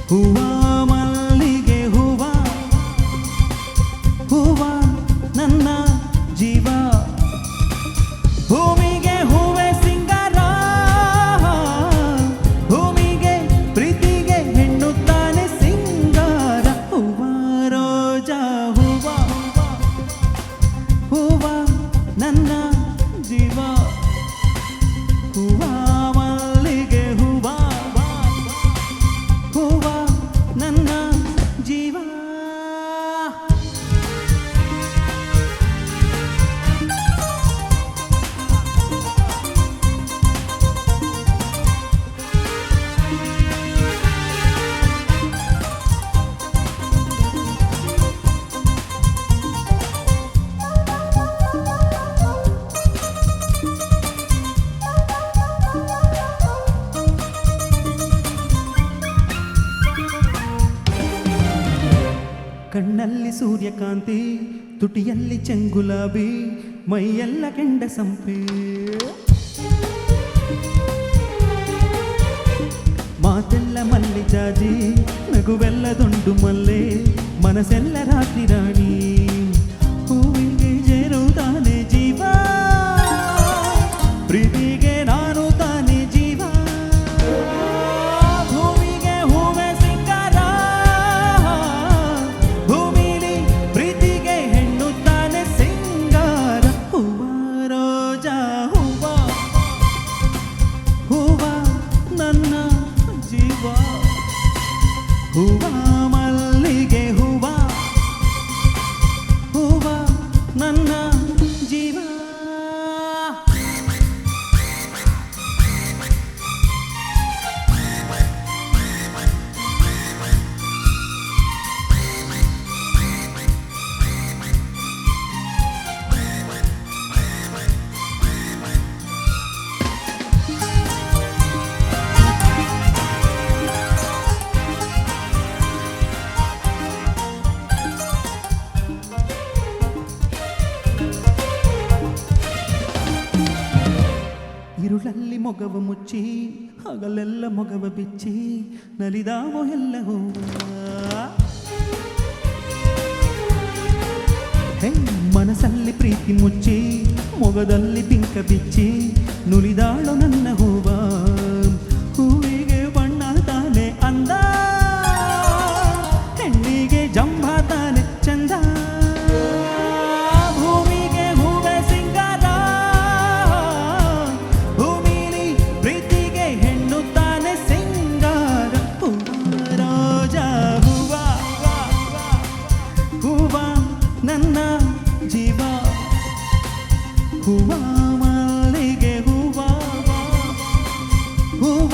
ಹೂವ ಮಲ್ಲಿಗೆ ಹೂವ ಹೂವ ನನ್ನ ಜೀವ ಭೂಮಿಗೆ ಹೂವೆ ಸಿಂಗಾರ ಭೂಮಿಗೆ ಪ್ರೀತಿಗೆ ಹೆಣ್ಣು ತಾನೆ ಸಿಂಗಾರ ಹೂವ ರೋಜಾ ಹೂವ ಹೂವ ನನ್ನ ಜೀವ ಹೂವ ಮಲ್ಲಿಗೆ ಹೂವ ಹೂವ ನನ್ನ ಜೀವ ಕಣ್ಣಲ್ಲಿ ಸೂರ್ಯಕಾಂತಿ ತುಟಿಯಲ್ಲಿ ಚೆಂಗುಲಾಬಿ ಮೈಯೆಲ್ಲ ಕೆಂಡ ಸಂಪೆ ಮಾತೆಲ್ಲ ಮಲ್ಲಿ ಜಾಜಿ ನಗುವೆಲ್ಲ ದುಂಡು ಮಲ್ಲೆ ಮನಸ್ಸೆಲ್ಲ ರಾತ್ರಿ ರಾಣಿ ಹೂವಿಗೆ ಜೇರು ತಾನೆ ಜೀವ ಪ್ರೀತಿಗೆ ನಾನು ತಾನೆ ಜೀವ ಭೂಮಿಗೆ ಹೂವೆ ಸಿಂಗಾರ ಭೂಮಿಲಿ ಪ್ರೀತಿಗೆ ಹೆಣ್ಣು ತಾನೆ ಸಿಂಗಾರ ಹೂವ ರೋಜಾ ಹೂವ ಹೂವ ನನ್ನ ಜೀವ ಹೂವ ಮಲ್ಲಿಗೆ ಹೂವ ಹೂವ ನನ್ನ ಜೀವ ഇരുളಲ್ಲಿ ಮೊಗವ ಮುಚ್ಚಿ ಹಗಲೆಲ್ಲ ಮೊಗವ ಬಿಚ್ಚಿ ನಲಿದಾವೋ ಎಲ್ಲ ಹೂವ ಹೇ ಮನಸ್ಸಲ್ಲಿ ಪ್ರೀತಿ ಮುಚ್ಚಿ ಮೊಗದಲ್ಲಿ ಪಿಂಕ ಬಿಚ್ಚಿ ನುಲಿದಾಳು ನನ್ನ ಹೂವ ಹೂವಿಗೆ ಬಣ್ಣ ತಾನೆ ಅಂದ ಹೆಣ್ಣಿಗೆ ಜಂಬ ತಾನೆ ಚಂದ ನನ್ನ ಜೀವ ಹೂವ ಮಲ್ಲಿಗೆ ಹೂವ ಹೂವ